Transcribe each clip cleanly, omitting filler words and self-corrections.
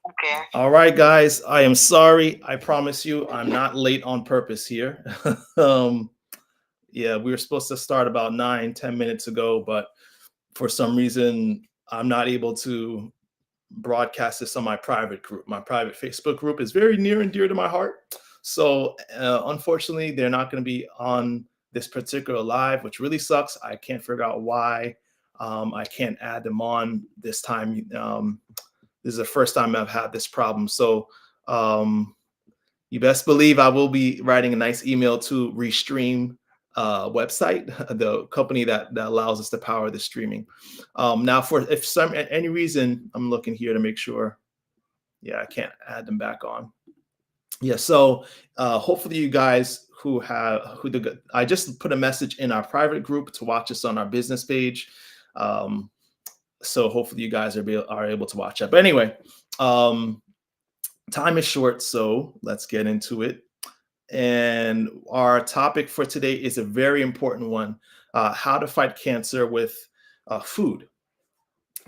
Okay. All right, guys. I am sorry. I promise you, I'm not late on purpose here. um, yeah, we were supposed to start about 9, 10 minutes ago, but for some reason, I'm not able to broadcast this on my private group. My private Facebook group is very near and dear to my heart. So, unfortunately, they're not going to be on this particular live, which really sucks. I can't figure out why I can't add them on this time. This is the first time I've had this problem. So, um, you best believe I will be writing a nice email to Restream website, the company that allows us to power the streaming. Now, for if some any reason, I'm looking here to make sure. Yeah, I can't add them back on. Yeah, so hopefully you guys I just put a message in our private group to watch us on our business page. Um, so hopefully you guys are able to watch that. But anyway, um, time is short, so let's get into it. And our topic for today is a very important one: how to fight cancer with food.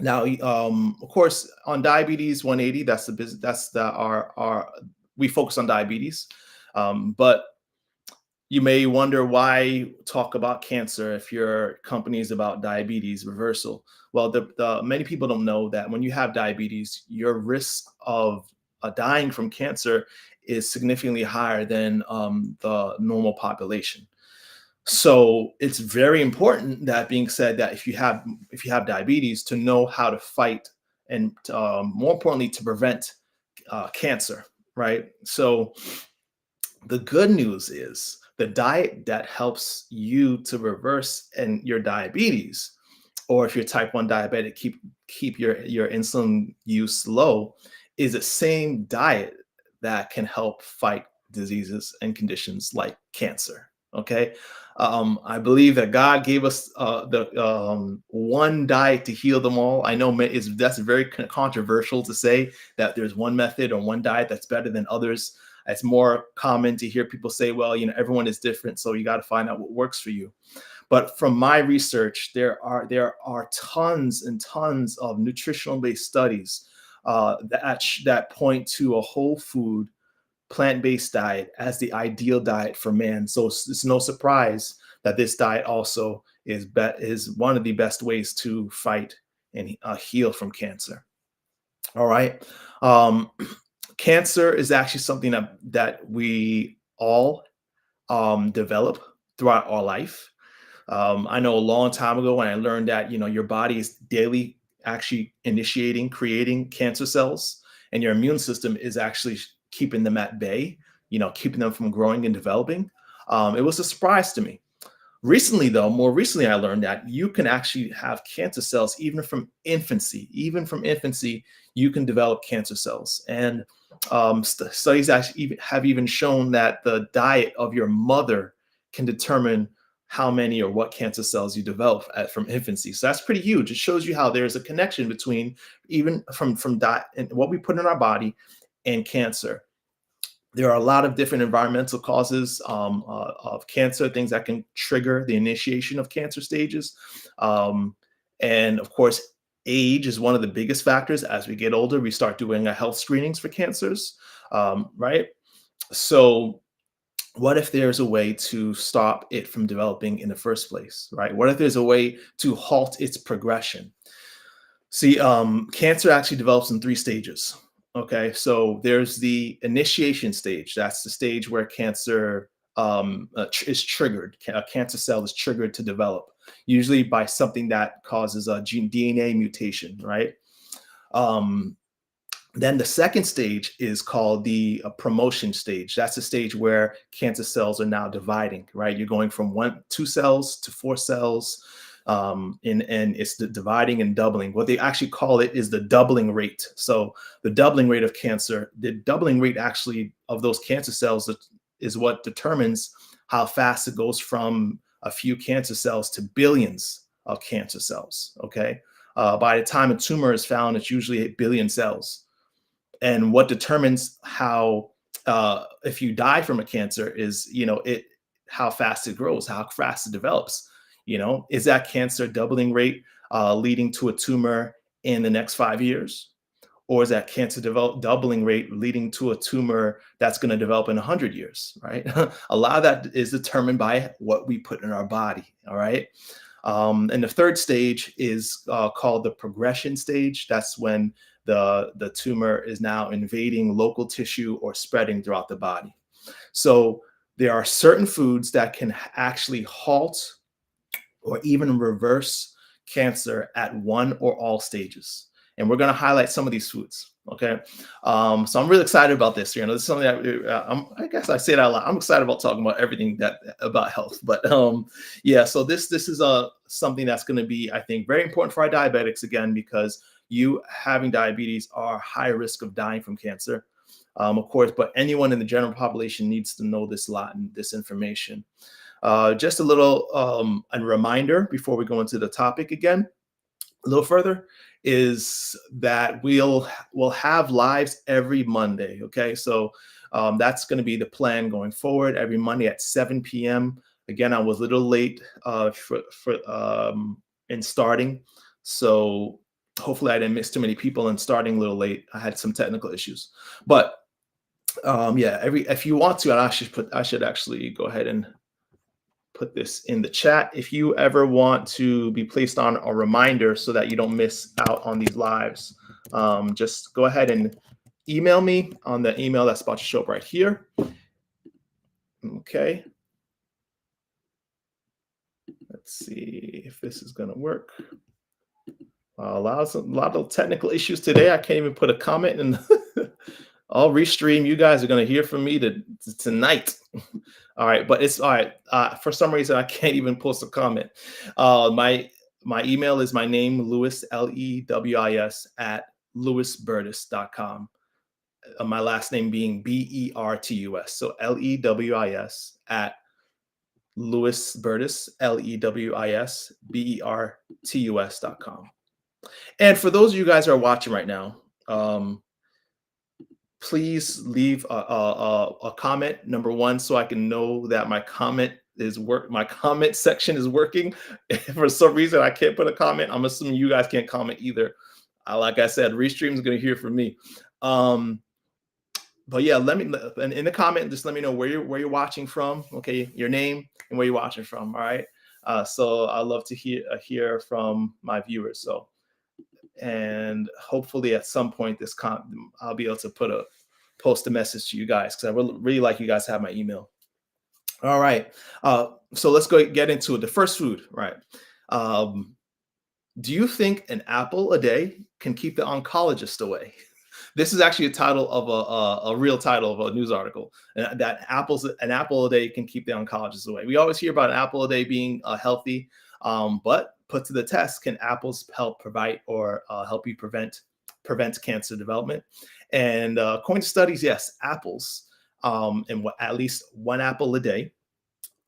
Now, of course, on diabetes 180, that's the business. That's the our we focus on diabetes, but you may wonder why talk about cancer if your company is about diabetes reversal. Well, the many people don't know that when you have diabetes, your risk of dying from cancer is significantly higher than the normal population. So it's very important, that being said, that if you have diabetes, to know how to fight and more importantly to prevent cancer, right? So the good news is the diet that helps you to reverse and your diabetes, or if you're type 1 diabetic, keep your insulin use low, is the same diet that can help fight diseases and conditions like cancer. Okay. I believe that God gave us the one diet to heal them all. I know that's very controversial to say that there's one method or one diet that's better than others. It's more common to hear people say, well, everyone is different, so you got to find out what works for you. But from my research, there are tons and tons of nutritional based studies that point to a whole food plant-based diet as the ideal diet for man. So it's no surprise that this diet also is one of the best ways to fight and heal from cancer. All right. Um, Cancer is actually something that we all develop throughout our life. I know a long time ago when I learned that your body is daily actually creating cancer cells, and your immune system is actually keeping them at bay, keeping them from growing and developing. It was a surprise to me. More recently, I learned that you can actually have cancer cells even from infancy. Even from infancy, you can develop cancer cells. And studies actually have even shown that the diet of your mother can determine how many or what cancer cells you develop from infancy. So that's pretty huge. It shows you how there's a connection between even from diet and what we put in our body and cancer. There are a lot of different environmental causes of cancer, things that can trigger the initiation of cancer stages. Um, and of course, age is one of the biggest factors. As we get older, we start doing health screenings for cancers, right? So, what if there's a way to stop it from developing in the first place, right? What if there's a way to halt its progression? See, cancer actually develops in 3 stages. Okay, so there's the initiation stage. That's the stage where cancer is triggered. A cancer cell is triggered to develop, usually by something that causes a DNA mutation, right? Um, then the second stage is called the promotion stage. That's the stage where cancer cells are now dividing, right? You're going from 2 cells to 4 cells, and it's the dividing and doubling. What they actually call it is the doubling rate. So the doubling rate of cancer, the doubling rate actually of those cancer cells is what determines how fast it goes from a few cancer cells to billions of cancer cells. Okay. By the time a tumor is found, it's usually 8 billion cells. And what determines how if you die from a cancer is how fast it grows, how fast it develops. Is that cancer doubling rate leading to a tumor in the next 5 years, Or is that cancer doubling rate leading to a tumor that's going to develop in 100 years, right? A lot of that is determined by what we put in our body, all right? And the third stage is called the progression stage. That's when the tumor is now invading local tissue or spreading throughout the body. So there are certain foods that can actually halt or even reverse cancer at one or all stages. And we're going to highlight some of these foods. Okay. So I'm really excited about this. You know, this is something that I guess I say that a lot. I'm excited about talking about everything about health. But yeah, so this is something that's going to be, I think, very important for our diabetics, again, because you having diabetes are high risk of dying from cancer, of course, but anyone in the general population needs to know this lot and this information. Just a little a reminder before we go into the topic again, a little further, is that we'll have lives every Monday. Okay, so that's going to be the plan going forward, every Monday at 7 p.m. Again, I was a little late in starting, so hopefully I didn't miss too many people in starting a little late. I had some technical issues, but yeah, if you want to, and I should actually go ahead and put this in the chat. If you ever want to be placed on a reminder so that you don't miss out on these lives, just go ahead and email me on the email that's about to show up right here. Okay. Let's see if this is going to work. A lot of technical issues today. I can't even put a comment in. I'll restream. You guys are going to hear from me tonight. All right, but it's all right. For some reason, I can't even post a comment. My email is my name, Lewis, LEWIS, at lewisbertus.com. My last name being BERTUS. So LEWIS at lewisbertus, LEWISBERTUS.com. And for those of you guys who are watching right now, please leave a comment, number one, so I can know that my comment section is working. If for some reason I can't put a comment, I'm assuming you guys can't comment either. Like I said, Restream is going to hear from me. But yeah, let me in the comment, just let me know where you're watching from. Okay, your name and where you're watching from. All right. So I love to hear from my viewers. So, and hopefully at some point I'll be able to post a message to you guys, because I really like you guys to have my email. All right. So let's get into it. The first food, right? Do you think an apple a day can keep the oncologist away? This is actually a title of a real title of a news article, and that an apple a day can keep the oncologist away. We always hear about an apple a day being healthy, but put to the test, can apples help provide or help you prevent cancer development? And according to studies, yes, apples, and at least one apple a day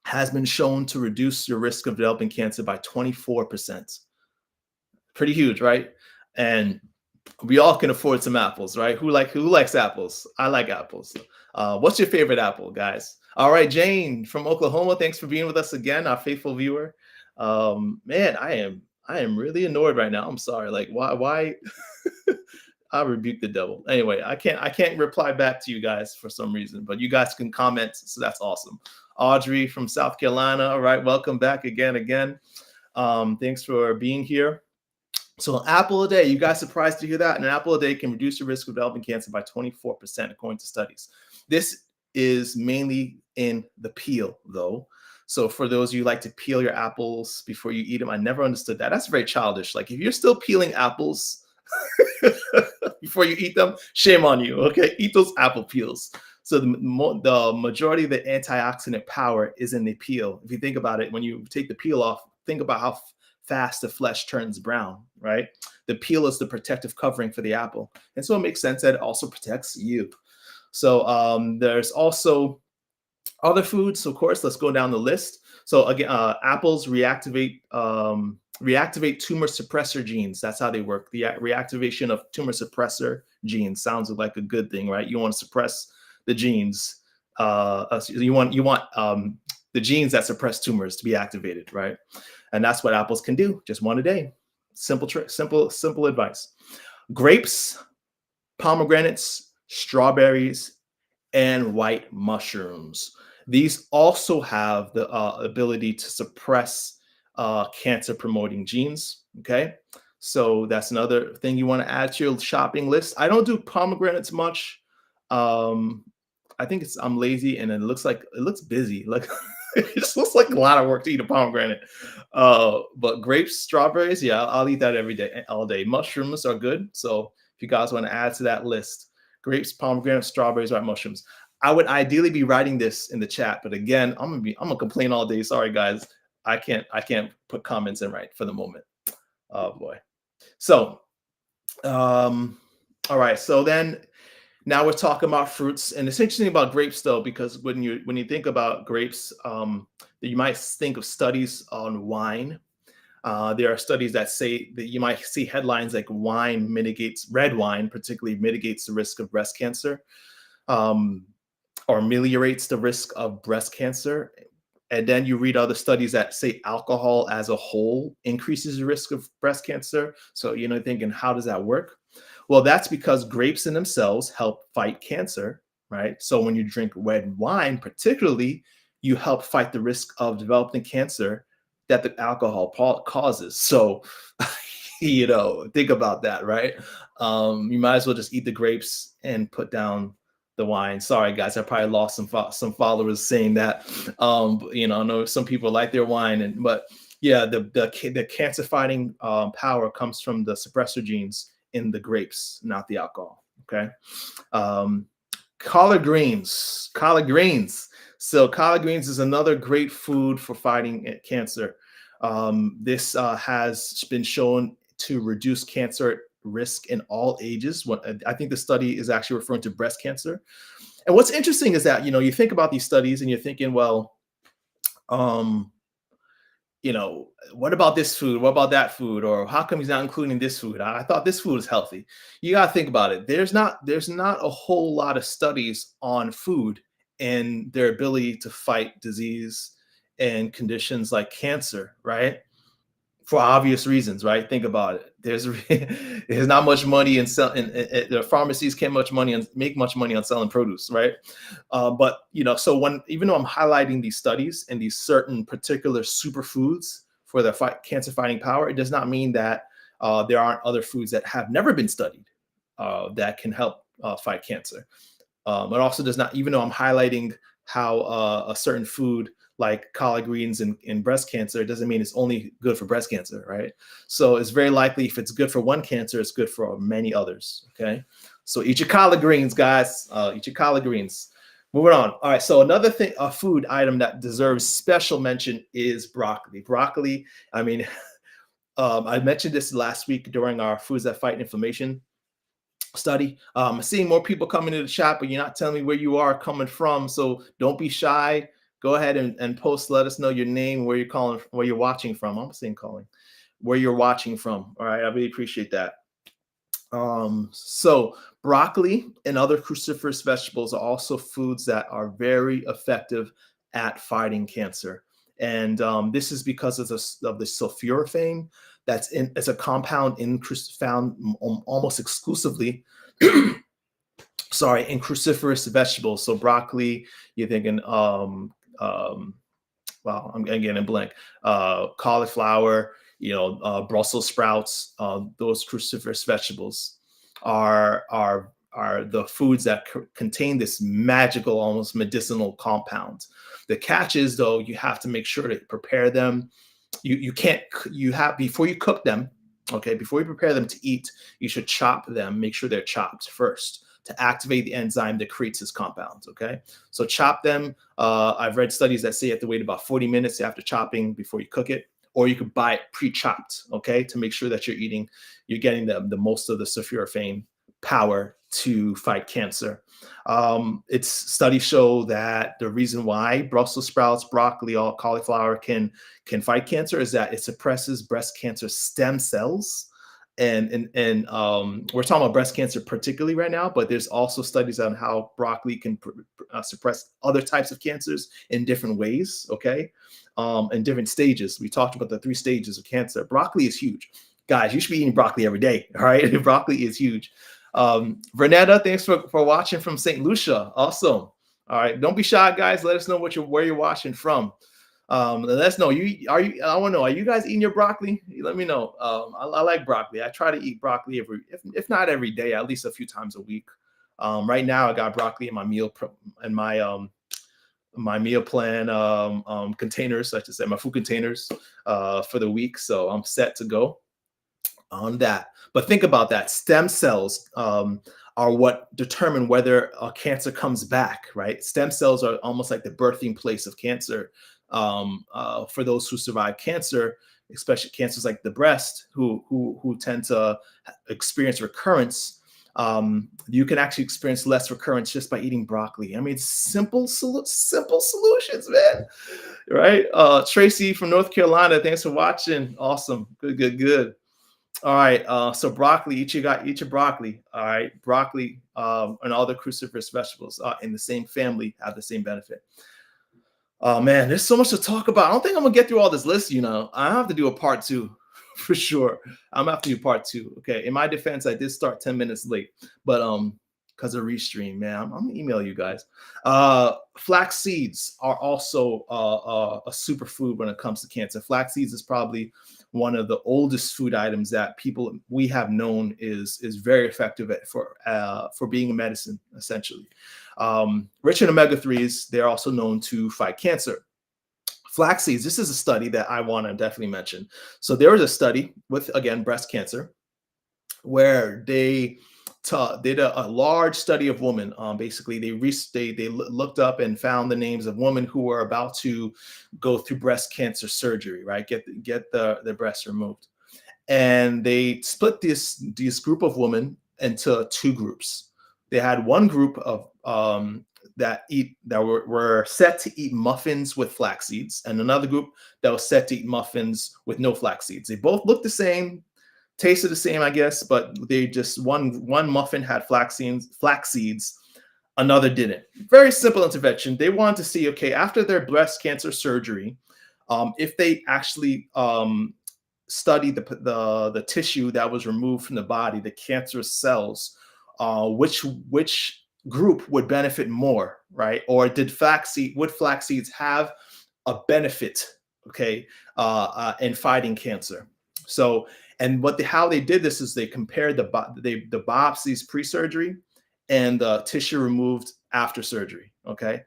has been shown to reduce your risk of developing cancer by 24%. Pretty huge, right? And we all can afford some apples, right? Who likes apples? I like apples. What's your favorite apple, guys? All right, Jane from Oklahoma, thanks for being with us again, our faithful viewer. Man, I am really annoyed right now. I'm sorry. Like, why? I rebuke the devil. Anyway, I can't reply back to you guys for some reason, but you guys can comment, so that's awesome. Audrey from South Carolina. All right, welcome back again. Thanks for being here. So an apple a day, you guys surprised to hear that? An apple a day can reduce your risk of developing cancer by 24%, according to studies. This is mainly in the peel, though. So for those of you who like to peel your apples before you eat them, I never understood that. That's very childish. Like, if you're still peeling apples before you eat them, shame on you. Okay, eat those apple peels. So the majority of the antioxidant power is in the peel. If you think about it, when you take the peel off, think about how fast the flesh turns brown, right? The peel is the protective covering for the apple. And so it makes sense that it also protects you. So there's also other foods, of course. Let's go down the list. So again, apples reactivate tumor suppressor genes. That's how they work. The reactivation of tumor suppressor genes sounds like a good thing, right? You want to suppress the genes. You want the genes that suppress tumors to be activated, right? And that's what apples can do. Just one a day. Simple trick, simple advice. Grapes pomegranates, strawberries, and white mushrooms. These also have the ability to suppress cancer promoting genes. Okay. So that's another thing you want to add to your shopping list. I don't do pomegranates much. Um, I think I'm lazy and it looks busy. Like it just looks like a lot of work to eat a pomegranate. But grapes, strawberries, yeah, I'll eat that every day, all day. Mushrooms are good. So if you guys want to add to that list, grapes, pomegranates, strawberries, white mushrooms. I would ideally be writing this in the chat, but again, I'm gonna complain all day. Sorry, guys. I can't put comments in right for the moment. Oh boy. So, all right. So then now we're talking about fruits, and it's interesting about grapes though, because when you think about grapes, you might think of studies on wine. There are studies that say that you might see headlines like red wine particularly mitigates the risk of breast cancer, or ameliorates the risk of breast cancer. And then you read other studies that say alcohol as a whole increases the risk of breast cancer. So, thinking, how does that work? Well, that's because grapes in themselves help fight cancer, right? So when you drink red wine, particularly, you help fight the risk of developing cancer that the alcohol causes. So, think about that, right? You might as well just eat the grapes and put down the wine. Sorry, guys, I probably lost some followers saying that. I know some people like their wine, but yeah, the cancer fighting power comes from the suppressor genes in the grapes, not the alcohol. Okay. Collard greens. So collard greens is another great food for fighting cancer. This has been shown to reduce cancer risk in all ages. I think the study is actually referring to breast cancer. And what's interesting is that, you think about these studies and you're thinking, well, what about this food? What about that food? Or how come he's not including this food? I thought this food is healthy. You got to think about it. There's not a whole lot of studies on food and their ability to fight disease and conditions like cancer, right? For obvious reasons, right? Think about it. There's not much money in selling. The pharmacies can't make much money on selling produce, right? But so even though I'm highlighting these studies and these certain particular superfoods for the cancer fighting power, it does not mean that there aren't other foods that have never been studied that can help fight cancer. It also does not, even though I'm highlighting how a certain food like collard greens in breast cancer, it doesn't mean it's only good for breast cancer, right? So it's very likely if it's good for one cancer, it's good for many others, okay? So eat your collard greens, guys. Eat your collard greens. Moving on. All right, so another thing, a food item that deserves special mention is broccoli. Broccoli, I mean, I mentioned this last week during our Foods That Fight Inflammation study. Seeing more people coming to the chat, but you're not telling me where you are coming from. So don't be shy. Go ahead and post. Let us know your name, where you're watching from. I'm saying calling, where you're watching from. All right, I really appreciate that. So broccoli and other cruciferous vegetables are also foods that are very effective at fighting cancer. And this is because of the sulforaphane it's a compound found almost exclusively in cruciferous vegetables. So broccoli, you're thinking, well, I'm getting a blank. Cauliflower, Brussels sprouts, those cruciferous vegetables are the foods that contain this magical, almost medicinal compound. The catch is, though, you have to make sure to prepare them. Before you cook them, okay, before you prepare them to eat, you should chop them. Make sure they're chopped first to activate the enzyme that creates this compound, okay? So chop them. I've read studies that say you have to wait about 40 minutes after chopping before you cook it, or you could buy it pre-chopped, okay, to make sure that you're getting the most of the sulforaphane power to fight cancer. Its studies show that the reason why Brussels sprouts, broccoli, or cauliflower can fight cancer is that it suppresses breast cancer stem cells. And we're talking about breast cancer particularly right now, but there's also studies on how broccoli can suppress other types of cancers in different ways, okay? In different stages. We talked about the 3 stages of cancer. Broccoli is huge. Guys, you should be eating broccoli every day, all right? Broccoli is huge. Vernetta, thanks for watching from St. Lucia. Awesome. All right, don't be shy, guys. Let us know where you're watching from. Let us know. I want to know, are you guys eating your broccoli? Let me know. I like broccoli. I try to eat broccoli if not every day, at least a few times a week. Right now, I got broccoli in my meal my meal plan containers, I should say, my food containers for the week. So I'm set to go on that. But think about that. Stem cells are what determine whether a cancer comes back, right? Stem cells are almost like the birthing place of cancer. For those who survive cancer, especially cancers like the breast, who tend to experience recurrence, you can actually experience less recurrence just by eating broccoli. I mean, simple solutions, man. Right? Tracy from North Carolina, thanks for watching. Awesome. Good. All right. So broccoli, eat your broccoli. All right. Broccoli and all the cruciferous vegetables in the same family have the same benefit. Oh man, there's so much to talk about. I don't think I'm gonna get through all this list. I have to do a part 2 for sure. I'm gonna have to do part 2. Okay. In my defense, I did start 10 minutes late, but because of Restream, man, I'm gonna email you guys. Flax seeds are also a superfood when it comes to cancer. Flax seeds is probably one of the oldest food items that we have known is very effective for being a medicine, essentially. Rich in omega-3s, they're also known to fight cancer. Flax seeds, this is a study that I want to definitely mention. So there was a study with, again, breast cancer, where they did a large study of women. Basically, they looked up and found the names of women who were about to go through breast cancer surgery, right? Get their breasts removed. And they split this group of women into 2 groups. They had one group of that were set to eat muffins with flax seeds, and another group that was set to eat muffins with no flax seeds. They both looked the same, tasted the same, I guess, but they just one muffin had flax seeds, another didn't. Very simple intervention. They wanted to see, okay, after their breast cancer surgery, if they actually study the tissue that was removed from the body, the cancerous cells, which group would benefit more, right? Or would flax seeds have a benefit, okay, in fighting cancer? So, and how they did this is they compared the biopsies pre-surgery and the tissue removed after surgery, okay?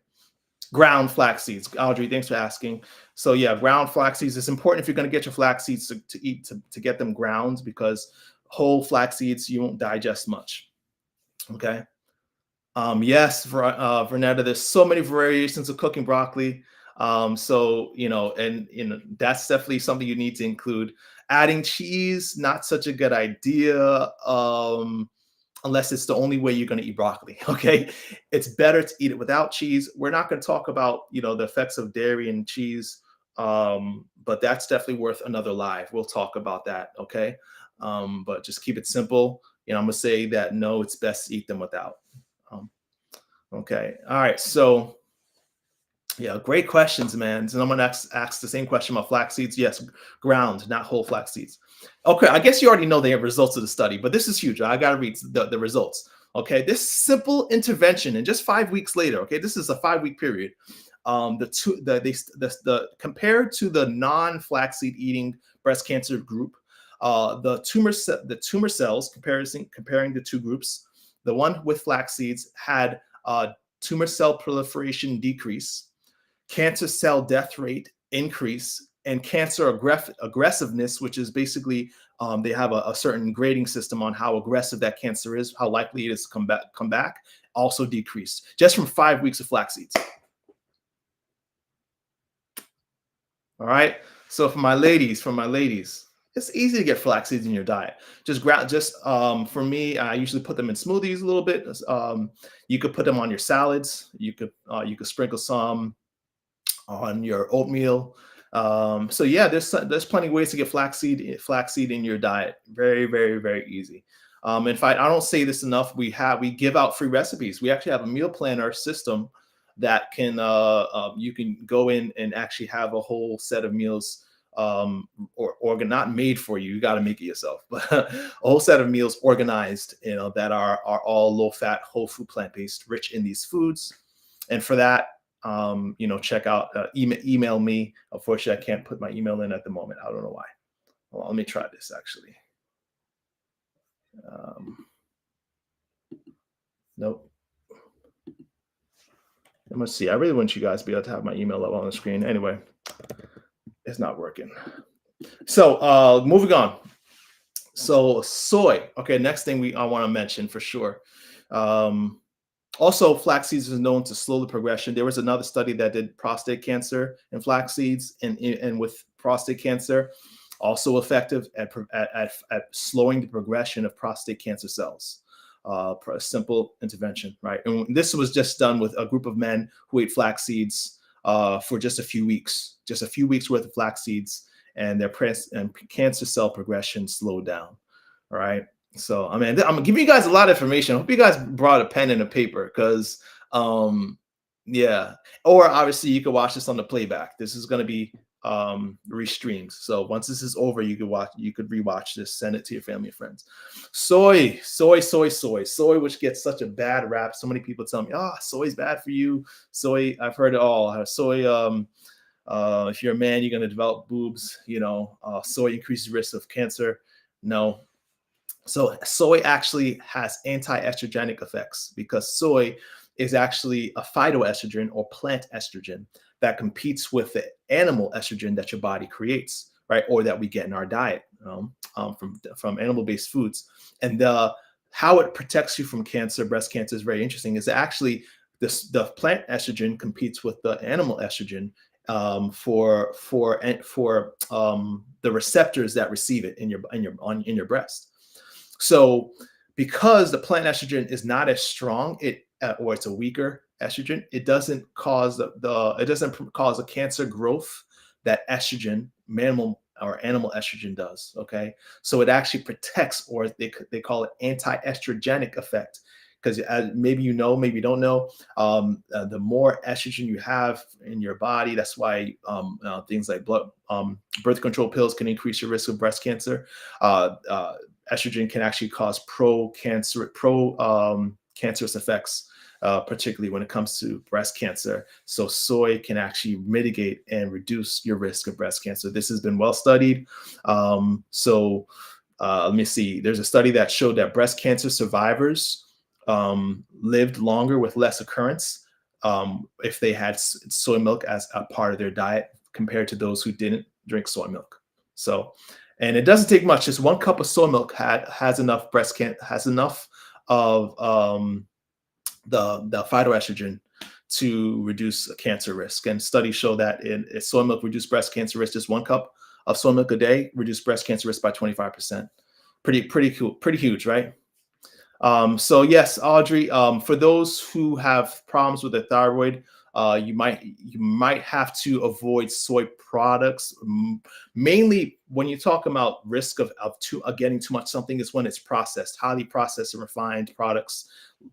Ground flax seeds. Audrey, thanks for asking. So yeah, ground flax seeds is important if you're going to get your flax seeds to get them ground, because whole flax seeds, you won't digest much. Okay. Yes, Vernetta, there's so many variations of cooking broccoli. So, that's definitely something you need to include. Adding cheese, not such a good idea. Unless it's the only way you're going to eat broccoli. Okay. It's better to eat it without cheese. We're not going to talk about, the effects of dairy and cheese. But that's definitely worth another live. We'll talk about that. Okay. But just keep it simple. I'm going to say that, no, it's best to eat them without. Okay. All right. So yeah, great questions, man. So I'm going to ask the same question about flax seeds. Yes, ground, not whole flax seeds. Okay, I guess you already know the results of the study, but this is huge. I got to read the results. Okay, this simple intervention, and just 5 weeks later. Okay, this is a 5-week period. Compared to the non-flaxseed eating breast cancer group, the tumor cells comparing the 2 groups, the one with flax seeds had tumor cell proliferation decrease, cancer cell death rate increase, and cancer aggressiveness, which is basically they have a certain grading system on how aggressive that cancer is, how likely it is to come back, also decreased just from 5 weeks of flax seeds. All right. So for my ladies, it's easy to get flax seeds in your diet. For me, I usually put them in smoothies a little bit. You could put them on your salads. You could sprinkle some on your oatmeal. So yeah, there's plenty of ways to get flaxseed in your diet. Very, very, very easy. In fact, I don't say this enough. We give out free recipes. We actually have a meal planner system that can you can go in and actually have a whole set of meals not made for you. You got to make it yourself, but a whole set of meals organized, that are all low fat, whole food, plant based, rich in these foods. And for that, check out, email me. Unfortunately, I can't put my email in at the moment. I don't know why. Well, let me try this actually. Nope. Let me see. I really want you guys to be able to have my email up on the screen. Anyway, it's not working. So moving on. So soy. Okay, next thing I want to mention for sure. Also, flax seeds is known to slow the progression. There was another study that did prostate cancer and flax seeds, and with prostate cancer, also effective at slowing the progression of prostate cancer cells. A simple intervention, right? And this was just done with a group of men who ate flax seeds for just a few weeks worth of flax seeds, and their cancer cell progression slowed down. All right. So, I mean, I'm giving you guys a lot of information. I hope you guys brought a pen and a paper because, yeah. Or obviously you can watch this on the playback. This is going to be restreamed. So once this is over, you could rewatch this, send it to your family and friends. Soy, which gets such a bad rap. So many people tell me, soy is bad for you. Soy, I've heard it all. Soy, if you're a man, you're going to develop boobs. Soy increases risk of cancer. No. So soy actually has anti-estrogenic effects because soy is actually a phytoestrogen or plant estrogen that competes with the animal estrogen that your body creates, right? Or that we get in our diet from animal-based foods. And how it protects you from cancer, breast cancer, is very interesting. Is actually the plant estrogen competes with the animal estrogen for the receptors that receive it in your breast. So because the plant estrogen is not as strong, or it's a weaker estrogen, it doesn't cause a cancer growth that estrogen, animal estrogen does. Okay, so it actually protects, or they call it anti-estrogenic effect, because maybe you know, maybe you don't know, the more estrogen you have in your body, that's why things like birth control pills can increase your risk of breast cancer. Estrogen can actually cause cancerous effects, particularly when it comes to breast cancer. So soy can actually mitigate and reduce your risk of breast cancer. This has been well studied. Let me see. There's a study that showed that breast cancer survivors lived longer with less occurrence if they had soy milk as a part of their diet compared to those who didn't drink soy milk. So, and it doesn't take much. Just 1 cup of soy milk has enough of the phytoestrogen to reduce cancer risk. And studies show that soy milk reduced breast cancer risk. Just 1 cup of soy milk a day reduced breast cancer risk by 25%. Pretty cool, pretty huge, right? So yes, Audrey, for those who have problems with their thyroid, you might have to avoid soy products. Mainly when you talk about risk of getting too much something is when it's processed, highly processed and refined products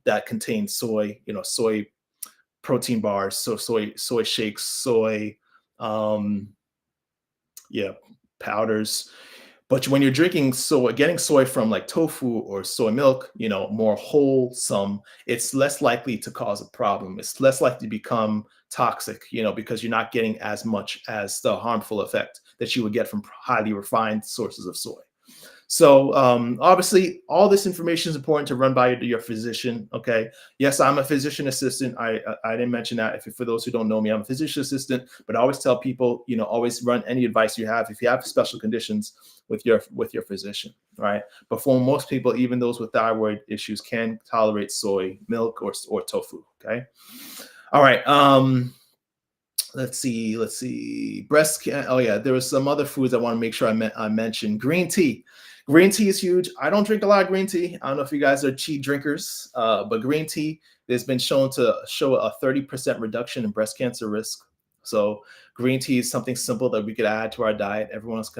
that contain soy, soy protein bars, so soy shakes, soy, powders. But when you're drinking soy, getting soy from like tofu or soy milk, more wholesome, it's less likely to cause a problem. It's less likely to become toxic, because you're not getting as much as the harmful effect that you would get from highly refined sources of soy. So obviously, all this information is important to run by your physician. Okay. Yes, I'm a physician assistant. I didn't mention that. For those who don't know me, I'm a physician assistant. But I always tell people, always run any advice you have if you have special conditions with your physician. Right. But for most people, even those with thyroid issues, can tolerate soy milk or tofu. Okay. All right. Let's see. Oh yeah, there was some other foods I want to make sure I mentioned. Green tea. Green tea is huge. I don't drink a lot of green tea. I don't know if you guys are tea drinkers, but green tea has been shown to show a 30% reduction in breast cancer risk. So green tea is something simple that we could add to our diet. Everyone else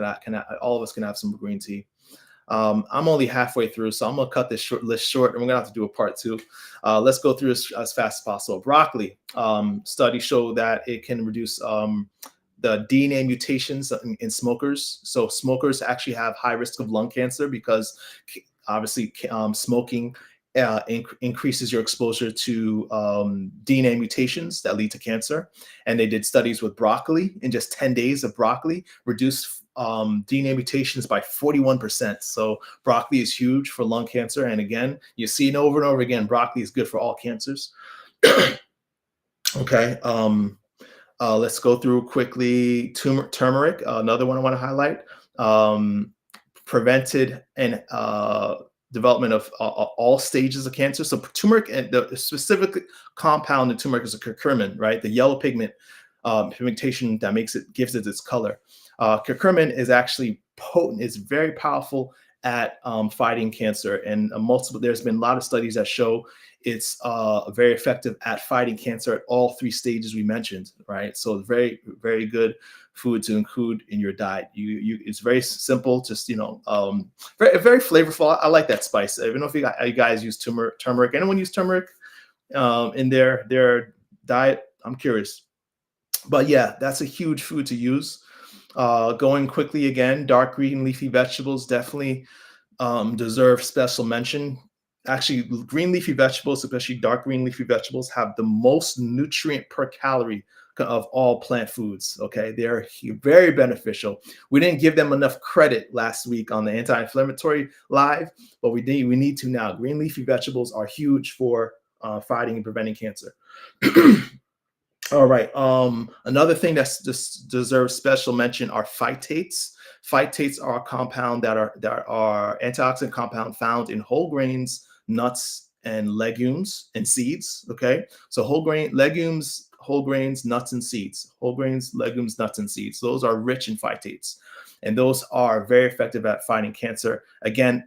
all of us can have some green tea. I'm only halfway through, so I'm gonna cut this list short, and we're gonna have to do a part 2. Let's go through as fast as possible. Broccoli. Studies show that it can reduce the DNA mutations in smokers. So smokers actually have high risk of lung cancer because obviously smoking increases your exposure to DNA mutations that lead to cancer. And they did studies with broccoli. In just 10 days of broccoli, reduced DNA mutations by 41%. So broccoli is huge for lung cancer. And again, you see it over and over again, broccoli is good for all cancers. Okay. Let's go through quickly. Turmeric, another one I want to highlight. Prevented and development of all stages of cancer. So turmeric, and the specific compound in turmeric is a curcumin, right? The yellow pigmentation that gives it its color. Curcumin is actually potent. It's very powerful at fighting cancer, and there's been a lot of studies that show it's very effective at fighting cancer at all 3 stages we mentioned, right? So very, very good food to include in your diet. It's very simple, just very, very flavorful. I like that spice. I don't know if you guys use turmeric. Anyone use turmeric in their diet? I'm curious, but yeah, that's a huge food to use. Going quickly again, dark green leafy vegetables definitely deserve special mention. Actually, green leafy vegetables, especially dark green leafy vegetables, have the most nutrient per calorie of all plant foods. Okay, they're very beneficial. We didn't give them enough credit last week on the anti-inflammatory live, but we need to now. Green leafy vegetables are huge for fighting and preventing cancer. All right. Another thing that just deserves special mention are phytates. Phytates are a compound that are antioxidant compound found in whole grains, nuts, and legumes and seeds. Okay, so whole grains, nuts, and seeds. Whole grains, legumes, nuts, and seeds. Those are rich in phytates, and those are very effective at fighting cancer. Again,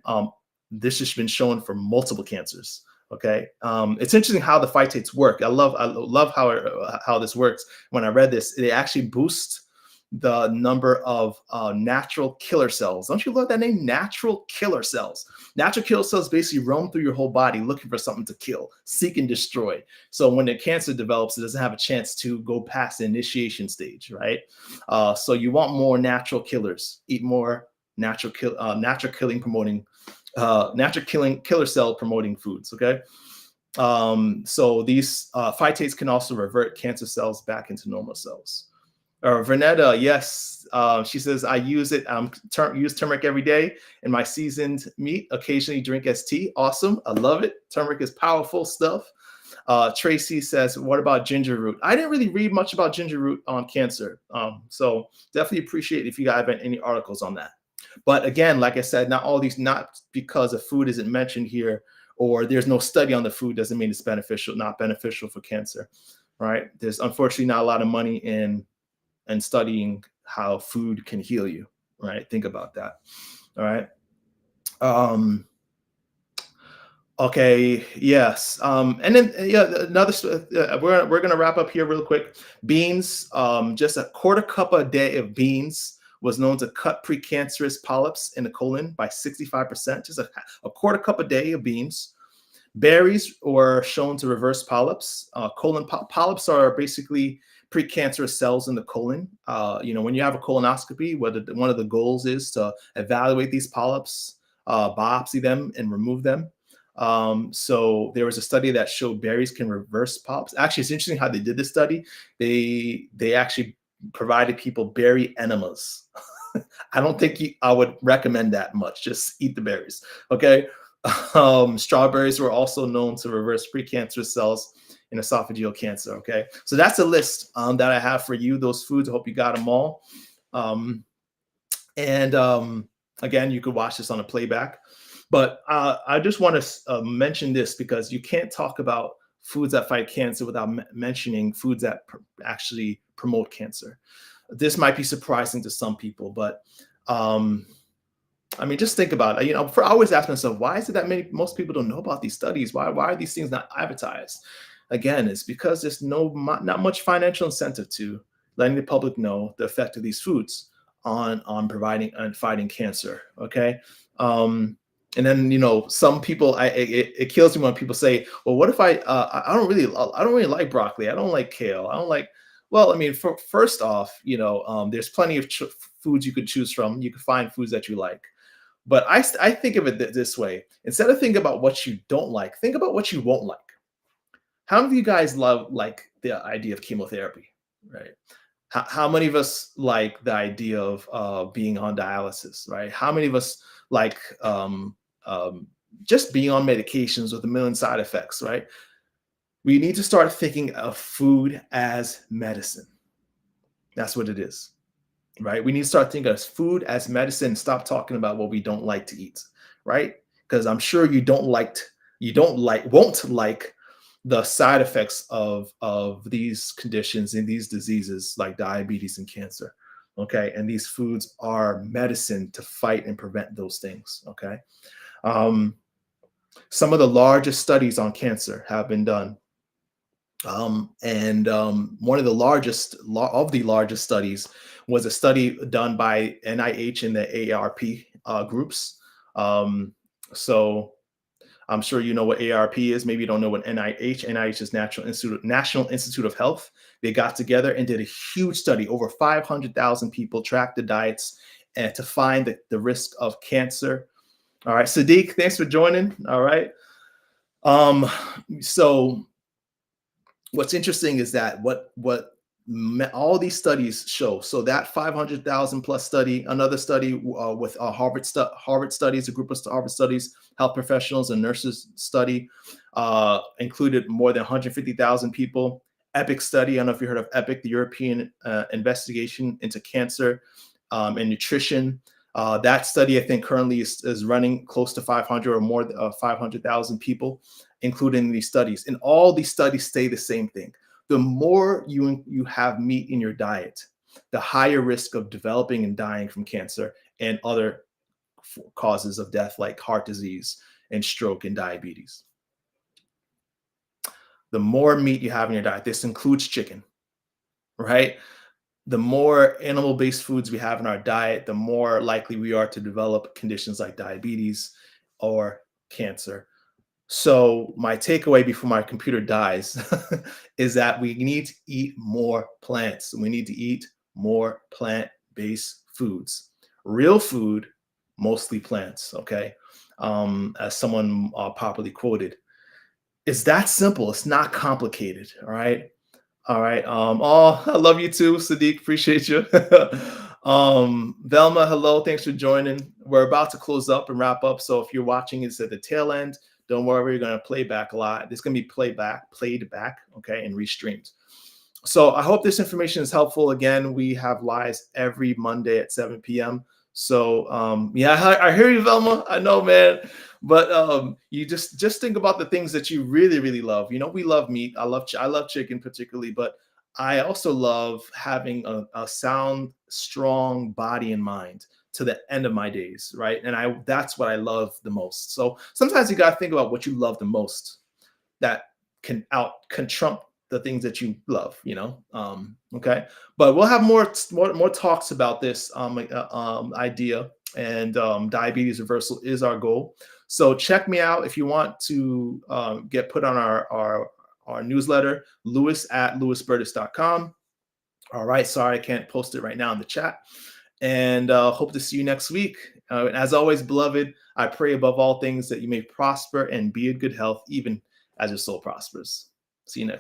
this has been shown for multiple cancers. Okay, it's interesting how the phytates work. I love how this works. When I read this, they actually boost the number of natural killer cells. Don't you love that name? Natural killer cells. Natural killer cells basically roam through your whole body looking for something to kill, seek and destroy. So when the cancer develops, it doesn't have a chance to go past the initiation stage, right? So you want more natural killers. Eat more natural killing killer cell promoting foods. Okay. So these phytates can also revert cancer cells back into normal cells. Vernetta, yes, she says, I use it. Use turmeric every day in my seasoned meat. Occasionally drink as tea. Awesome. I love it. Turmeric is powerful stuff. Tracy says, what about ginger root? I didn't really read much about ginger root on cancer. So definitely appreciate if you guys have any articles on that. But again, like I said, not because a food isn't mentioned here or there's no study on the food doesn't mean it's not beneficial for cancer, right? There's unfortunately not a lot of money in studying how food can heal you, right? Think about that. All right. Okay. Yes. And then another. We're gonna wrap up here real quick. Beans. Just a quarter cup a day of beans was known to cut precancerous polyps in the colon by 65%. Just a quarter cup a day of beans. Berries were shown to reverse polyps. Colon polyps are basically precancerous cells in the colon. When you have a colonoscopy, one of the goals is to evaluate these polyps, biopsy them, and remove them. So there was a study that showed berries can reverse polyps. Actually, it's interesting how they did this study. They actually provided people berry enemas. I don't think I would recommend that much. Just eat the berries. Okay. Strawberries were also known to reverse precancerous cells in esophageal cancer. Okay, so that's a list that I have for you. Those foods. I hope you got them all. Again, you could watch this on a playback. But I just want to mention this because you can't talk about foods that fight cancer without mentioning foods that actually promote cancer. This might be surprising to some people, but I mean, just think about it. I always ask myself, why is it that most people don't know about these studies? Why are these things not advertised? Again, it's because there's not much financial incentive to letting the public know the effect of these foods on providing and fighting cancer. Okay. And then, some people, it kills me when people say, well, what if I don't really like broccoli. I don't like kale. I don't like Well, I mean, first off, there's plenty of foods you could choose from. You can find foods that you like. But I think of it this way. Instead of thinking about what you don't like, think about what you won't like. How many of you guys love like the idea of chemotherapy, right? How many of us like the idea of being on dialysis, right? How many of us like just being on medications with a million side effects, right? We need to start thinking of food as medicine. That's what it is, right? We need to start thinking of food as medicine. Stop talking about what we don't like to eat, right? Because I'm sure won't like the side effects of these conditions and these diseases like diabetes and cancer. Okay, and these foods are medicine to fight and prevent those things. Okay, some of the largest studies on cancer have been done. One of the largest studies was a study done by NIH and the AARP groups. So I'm sure you know what AARP is. Maybe you don't know what NIH. NIH is National Institute of Health. They got together and did a huge study. Over 500,000 people tracked the diets and to find the risk of cancer. All right, Sadiq, thanks for joining. All right. So what's interesting is that what all these studies show. So that 500,000 plus study, another study with Harvard studies, a group of Harvard studies, health professionals and nurses study, included more than 150,000 people. EPIC study, I don't know if you heard of EPIC, the European investigation into cancer and nutrition. That study, I think, currently is running close to 500 or more, 500,000 people, including these studies. And all these studies say the same thing. The more you have meat in your diet, the higher risk of developing and dying from cancer and other causes of death like heart disease and stroke and diabetes. The more meat you have in your diet, this includes chicken, right? The more animal-based foods we have in our diet, the more likely we are to develop conditions like diabetes or cancer. So my takeaway before my computer dies is that we need to eat more plants. We need to eat more plant-based foods. Real food, mostly plants, okay? As someone popularly quoted. It's that simple. It's not complicated, all right? All right. Oh, I love you too, Sadiq. Appreciate you. Velma, hello. Thanks for joining. We're about to close up and wrap up. So if you're watching this at the tail end, don't worry, we're going to play back a lot. It's going to be played back, okay, and restreamed. So I hope this information is helpful. Again, we have lives every Monday at 7 p.m. So yeah, I hear you, Velma. I know, man. But you just think about the things that you really, really love. We love meat. I love chicken particularly, but I also love having a sound, strong body and mind to the end of my days, right? And that's what I love the most. So sometimes you got to think about what you love the most that can trump the things that you love, okay? But we'll have more talks about this idea, and diabetes reversal is our goal. So check me out if you want to get put on our newsletter, lewis@lewisburtis.com. All right, sorry I can't post it right now in the chat. And hope to see you next week. And as always, beloved, I pray above all things that you may prosper and be in good health, even as your soul prospers. See you next.